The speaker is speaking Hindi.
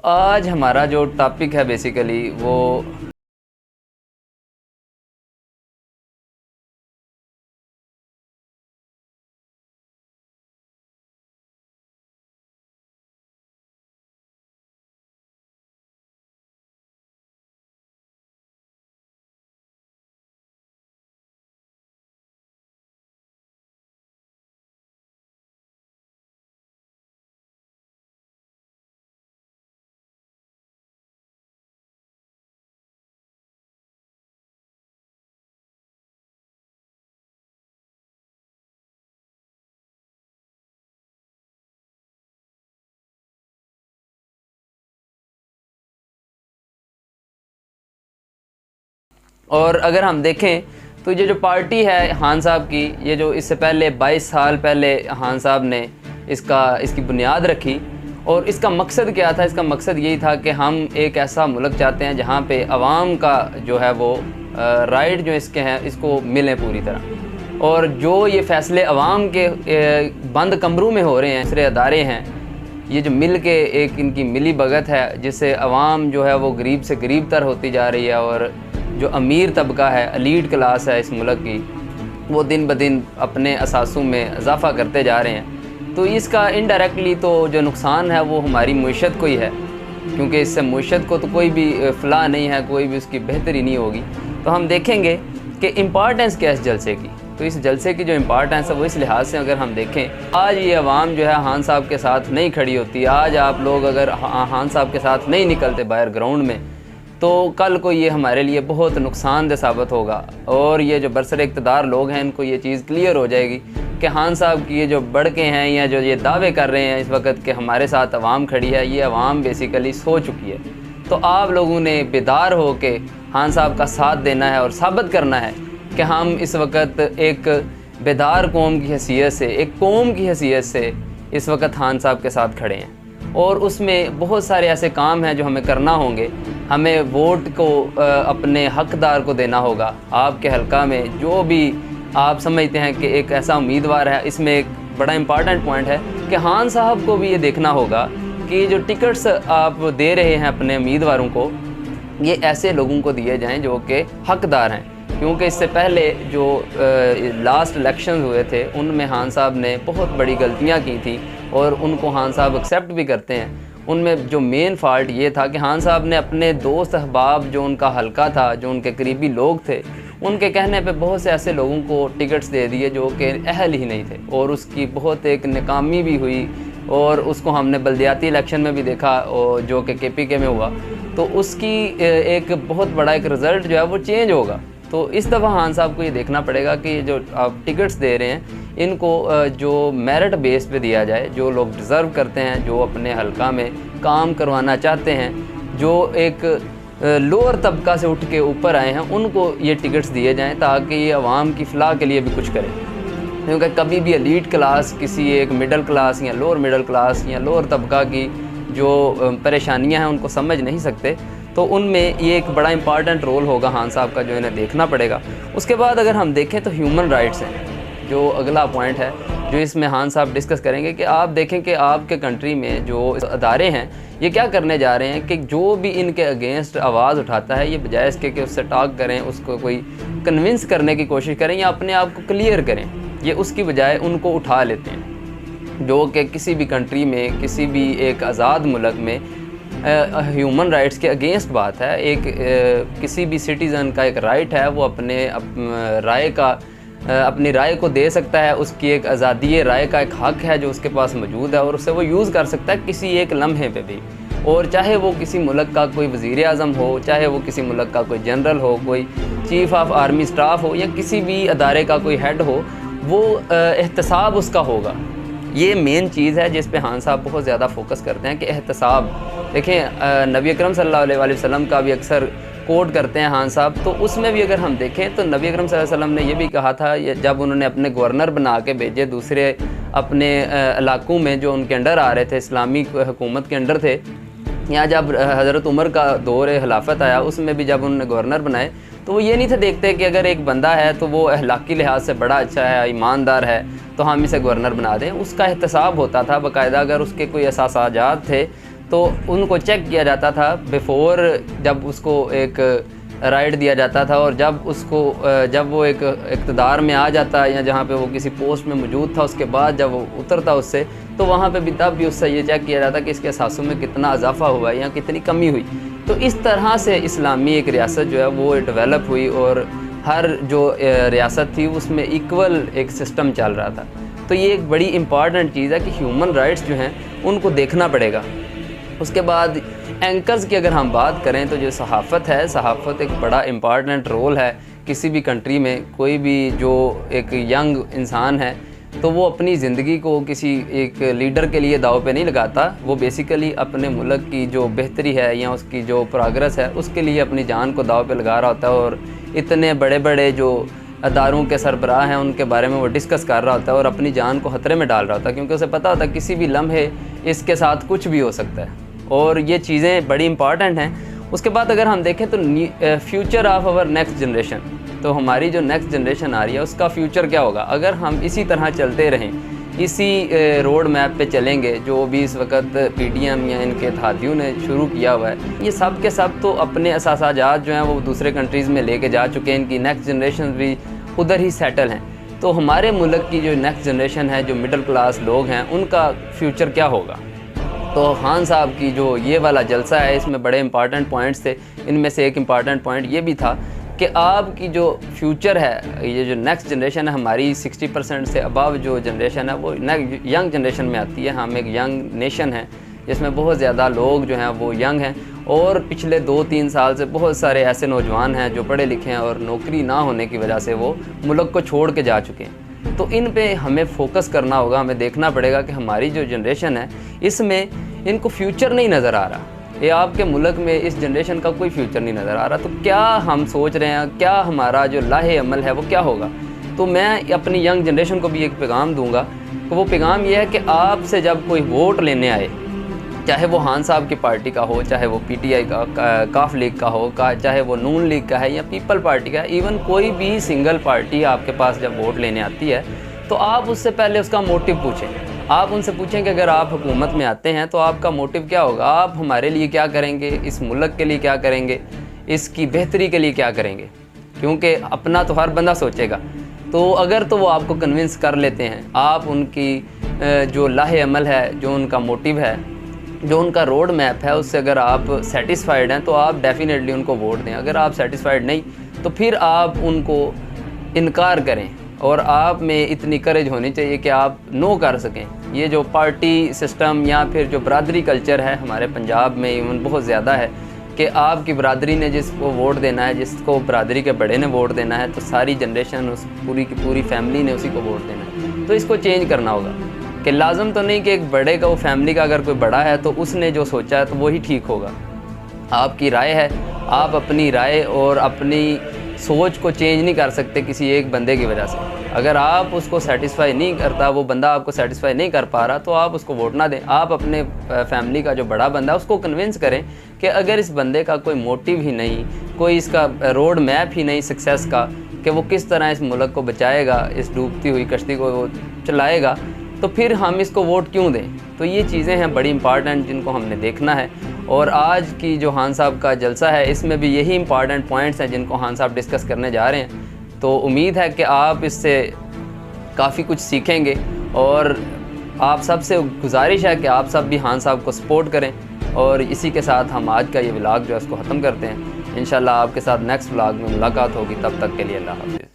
आज हमारा जो टॉपिक है बेसिकली वो और अगर हम देखें तो ये जो पार्टी है खान साहब की, ये जो इससे पहले 22 साल पहले खान साहब ने इसकी बुनियाद रखी। और इसका मकसद क्या था? इसका मकसद यही था कि हम एक ऐसा मुल्क चाहते हैं जहाँ पे आवाम का जो है वो राइट जो इसके हैं इसको मिलें पूरी तरह। और जो ये फ़ैसले आवाम के बंद कमरों में हो रहे हैं, दूसरे अदारे हैं, ये जो मिल के एक इनकी मिली भगत है जिससे आवाम जो है वो गरीब से गरीब तर होती जा रही है। और जो अमीर तबका है, एलीट क्लास है इस मुल्क की, वो दिन ब दिन अपने असासों में इजाफ़ा करते जा रहे हैं। तो इसका इनडायरेक्टली तो जो नुकसान है वो हमारी मुईशत को ही है, क्योंकि इससे मुईशत को तो कोई भी फ़लाह नहीं है, कोई भी उसकी बेहतरी नहीं होगी। तो हम देखेंगे कि इम्पॉर्टेंस क्या है इस जलसे की। तो इस जलसे की जो इम्पॉर्टेंस है वो इस लिहाज से अगर हम देखें, आज ये अवाम जो है खान साहब के साथ नहीं खड़ी होती, आज आप लोग अगर खान साहब के साथ नहीं निकलते बाहर ग्राउंड में, तो कल को ये हमारे लिए बहुत नुकसानदेह साबित होगा। और ये जो बरसरे इक़्तिदार लोग हैं इनको ये चीज़ क्लियर हो जाएगी कि खान साहब की ये जो बड़के हैं या जो ये दावे कर रहे हैं इस वक्त कि हमारे साथ अवाम खड़ी है, ये अवाम बेसिकली सो चुकी है। तो आप लोगों ने बेदार हो के खान साहब का साथ देना है और साबित करना है कि हम इस वक्त एक बेदार कौम की हैसियत से, एक कौम की हैसियत से इस वक्त खान साहब के साथ खड़े हैं। और उसमें बहुत सारे ऐसे काम हैं जो हमें करना होंगे। हमें वोट को अपने हकदार को देना होगा। आपके हलका में जो भी आप समझते हैं कि एक ऐसा उम्मीदवार है, इसमें एक बड़ा इम्पॉर्टेंट पॉइंट है कि खान साहब को भी ये देखना होगा कि जो टिकट्स आप दे रहे हैं अपने उम्मीदवारों को, ये ऐसे लोगों को दिए जाएं जो कि हकदार हैं। क्योंकि इससे पहले जो लास्ट इलेक्शन हुए थे उनमें खान साहब ने बहुत बड़ी गलतियां की थी और उनको खान साहब एक्सेप्ट भी करते हैं। उनमें जो मेन फ़ाल्ट ये था कि खान साहब ने अपने दोस्त अहबाब, जो उनका हलका था, जो उनके करीबी लोग थे, उनके कहने पे बहुत से ऐसे लोगों को टिकट्स दे दिए जो कि अहल ही नहीं थे। और उसकी बहुत एक नाकामी भी हुई और उसको हमने बल्दियाती इलेक्शन में भी देखा और जो कि KPK में हुआ। तो उसकी एक बहुत बड़ा एक रिज़ल्ट जो है वो चेंज होगा। तो इस दफ़ा खान साहब को ये देखना पड़ेगा कि जो आप टिकट्स दे रहे हैं इनको जो मेरिट बेस पे दिया जाए, जो लोग डिज़र्व करते हैं, जो अपने हलका में काम करवाना चाहते हैं, जो एक लोअर तबका से उठ के ऊपर आए हैं, उनको ये टिकट्स दिए जाएं ताकि ये अवाम की फ़लाह के लिए भी कुछ करें। क्योंकि कभी भी एलीट क्लास किसी एक मिडल क्लास या लोअर मिडल क्लास या लोअर तबका की जो परेशानियां हैं उनको समझ नहीं सकते। तो उनमें ये एक बड़ा इंपॉर्टेंट रोल होगा खान साहब का, जो इन्हें देखना पड़ेगा। उसके बाद अगर हम देखें तो ह्यूमन राइट्स हैं जो अगला पॉइंट है जो इसमें खान साहब डिस्कस करेंगे। कि आप देखें कि आपके कंट्री में जो अदारे हैं ये क्या करने जा रहे हैं कि जो भी इनके अगेंस्ट आवाज़ उठाता है, ये बजाय इसके कि उससे टॉक करें, उसको कोई कन्विंस करने की कोशिश करें या अपने आप को क्लियर करें, ये उसकी बजाय उनको उठा लेते हैं। जो कि किसी भी कंट्री में, किसी भी एक आज़ाद मुल्क में ह्यूमन राइट्स के अगेंस्ट बात है। एक किसी भी सिटीज़न का एक राइट है, वो अपनी राय को दे सकता है। उसकी एक आज़ादी राय का एक हक़ है जो उसके पास मौजूद है और उससे वो यूज़ कर सकता है किसी एक लम्हे पे भी। और चाहे वो किसी मुल्क का कोई वज़ीर आज़म हो, चाहे वो किसी मुल्क का कोई जनरल हो, कोई चीफ़ ऑफ आर्मी स्टाफ हो या किसी भी अदारे का कोई हेड हो, वो एहतसाब उसका होगा। ये मेन चीज़ है जिस पे खान साहब बहुत ज़्यादा फोकस करते हैं कि एहतसाब। देखें नबी अकरम सल्लल्लाहु अलैहि वसल्लम का भी अक्सर कोट करते हैं खान साहब, तो उसमें भी अगर हम देखें तो नबी अकरम सल्लल्लाहु अलैहि वसल्लम ने ये भी कहा था जब उन्होंने अपने गवर्नर बना के भेजे दूसरे अपने इलाकों में जो उनके अंडर आ रहे थे, इस्लामी हुकूमत के अंडर थे, या जब हज़रत उमर का दौर खिलाफत आया उसमें भी जब उन्होंने गवर्नर बनाए तो वो ये नहीं थे देखते कि अगर एक बंदा है तो वो अखलाकी लिहाज से बड़ा अच्छा है, ईमानदार है, तो हम इसे गवर्नर बना दें। उसका एहतसाब होता था बाकायदा। अगर उसके कोई असासाजात थे तो उनको चेक किया जाता था बिफ़ोर, जब उसको एक राइट दिया जाता था, और जब वो एक इक़्तिदार में आ जाता या जहाँ पे वो किसी पोस्ट में मौजूद था, उसके बाद जब वो उतरता उससे, तो वहाँ पे भी तब भी उससे ये चेक किया जाता कि इसके एहसासों में कितना इजाफा हुआ है या कितनी कमी हुई। तो इस तरह से इस्लामी एक रियासत जो है वो डेवलप हुई, और हर जो रियासत थी उसमें इक्वल एक सिस्टम चल रहा था। तो ये एक बड़ी इम्पॉर्टेंट चीज़ है कि ह्यूमन राइट्स जो हैं उनको देखना पड़ेगा। उसके बाद एंकर्स की अगर हम बात करें तो जो सहाफ़त है, सहाफ़त एक बड़ा इम्पॉर्टेंट रोल है किसी भी कंट्री में। कोई भी जो एक यंग इंसान है तो वो अपनी ज़िंदगी को किसी एक लीडर के लिए दाव पे नहीं लगाता, वो बेसिकली अपने मुल्क की जो बेहतरी है या उसकी जो प्रोग्रेस है उसके लिए अपनी जान को दाव पे लगा रहा होता है, और इतने बड़े बड़े जो अदारों के सरबराह हैं उनके बारे में वो डिस्कस कर रहा होता है और अपनी जान को ख़तरे में डाल रहा होता है, क्योंकि उसे पता होता है किसी भी लम्हे इसके साथ कुछ भी हो सकता है। और ये चीज़ें बड़ी इंपॉर्टेंट हैं। उसके बाद अगर हम देखें तो future of our next generation, तो हमारी जो नेक्स्ट जनरेशन आ रही है उसका फ्यूचर क्या होगा अगर हम इसी तरह चलते रहें, इसी रोड मैप पे चलेंगे जो भी इस वक्त PDM या इनके इत्तेहादियों ने शुरू किया हुआ है। ये सब के सब तो अपने असासाजात जो हैं वो दूसरे कंट्रीज़ में लेके जा चुके हैं, इनकी नेक्स्ट जनरेशन भी उधर ही सेटल हैं। तो हमारे मुल्क की जो नेक्स्ट जनरेशन है, जो मिडिल क्लास लोग हैं, उनका फ्यूचर क्या होगा। तो खान साहब की जो ये वाला जलसा है इसमें बड़े इंपॉर्टेंट पॉइंट्स थे। इनमें से एक इम्पॉर्टेंट पॉइंट ये भी था कि आपकी जो फ्यूचर है, ये जो नेक्स्ट जनरेशन है हमारी 60% से अबव जो जनरेशन है वो यंग जनरेशन में आती है। हम एक यंग नेशन है जिसमें बहुत ज़्यादा लोग जो हैं वो यंग हैं, और पिछले 2-3 साल से बहुत सारे ऐसे नौजवान हैं जो पढ़े लिखे हैं और नौकरी ना होने की वजह से वो मुल्क को छोड़ के जा चुके हैं। तो इन पे हमें फोकस करना होगा, हमें देखना पड़ेगा कि हमारी जो जनरेशन है इसमें इनको फ्यूचर नहीं नज़र आ रहा, ये आपके मुल्क में इस जनरेशन का कोई फ्यूचर नहीं नज़र आ रहा। तो क्या हम सोच रहे हैं, क्या हमारा जो लाहे अमल है वो क्या होगा। तो मैं अपनी यंग जनरेशन को भी एक पैगाम दूंगा, तो वो पैगाम ये है कि आपसे जब कोई वोट लेने आए, चाहे वो खान साहब की पार्टी का हो, चाहे वो PTI का काफ लीग का हो, चाहे वो नून लीग का है या पीपल पार्टी का है, इवन कोई भी सिंगल पार्टी आपके पास जब वोट लेने आती है तो आप उससे पहले उसका मोटिव पूछें। आप उनसे पूछें कि अगर आप हुकूमत में आते हैं तो आपका मोटिव क्या होगा, आप हमारे लिए क्या करेंगे, इस मुल्क के लिए क्या करेंगे, इसकी बेहतरी के लिए क्या करेंगे। क्योंकि अपना तो हर बंदा सोचेगा, तो अगर तो वो आपको कन्विंस कर लेते हैं, आप उनकी जो लाहे अमल है, जो उनका मोटिव है, जो उनका रोड मैप है, उससे अगर आप सेटिस्फाइड हैं तो आप डेफिनेटली उनको वोट दें। अगर आप सेटिस्फाइड नहीं तो फिर आप उनको इनकार करें, और आप में इतनी करेज होनी चाहिए कि आप नो कर सकें। ये जो पार्टी सिस्टम या फिर जो बरादरी कल्चर है हमारे पंजाब में इवन बहुत ज़्यादा है कि आपकी बरादरी ने जिसको वोट देना है, जिसको बरादरी के बड़े ने वोट देना है, तो सारी जनरेशन उस पूरी की पूरी फैमिली ने उसी को वोट देना है। तो इसको चेंज करना होगा कि लाजम तो नहीं कि एक बड़े का, वो फैमिली का अगर कोई बड़ा है तो उसने जो सोचा है तो वही ठीक होगा। आपकी राय है, आप अपनी राय और अपनी सोच को चेंज नहीं कर सकते किसी एक बंदे की वजह से। अगर आप उसको सेटिस्फाई नहीं करता, वो बंदा आपको सेटिस्फाई नहीं कर पा रहा, तो आप उसको वोट ना दें। आप अपने फैमिली का जो बड़ा बंदा है उसको कन्विंस करें कि अगर इस बंदे का कोई मोटिव ही नहीं, कोई इसका रोड मैप ही नहीं सक्सेस का कि वो किस तरह इस मुल्क को बचाएगा, इस डूबती हुई कश्ती को वो चलाएगा, तो फिर हम इसको वोट क्यों दें। तो ये चीज़ें हैं बड़ी इंपॉर्टेंट जिनको हमने देखना है। और आज की जो खान साहब का जलसा है इसमें भी यही इंपॉर्टेंट पॉइंट्स हैं जिनको खान साहब डिस्कस करने जा रहे हैं। तो उम्मीद है कि आप इससे काफ़ी कुछ सीखेंगे, और आप सबसे गुजारिश है कि आप सब भी खान साहब को सपोर्ट करें। और इसी के साथ हम आज का ये व्लॉग जो है उसको ख़त्म करते हैं। इंशाल्लाह आपके साथ नेक्स्ट व्लॉग में मुलाकात होगी, तब तक के लिए अल्लाह हाफ़िज़।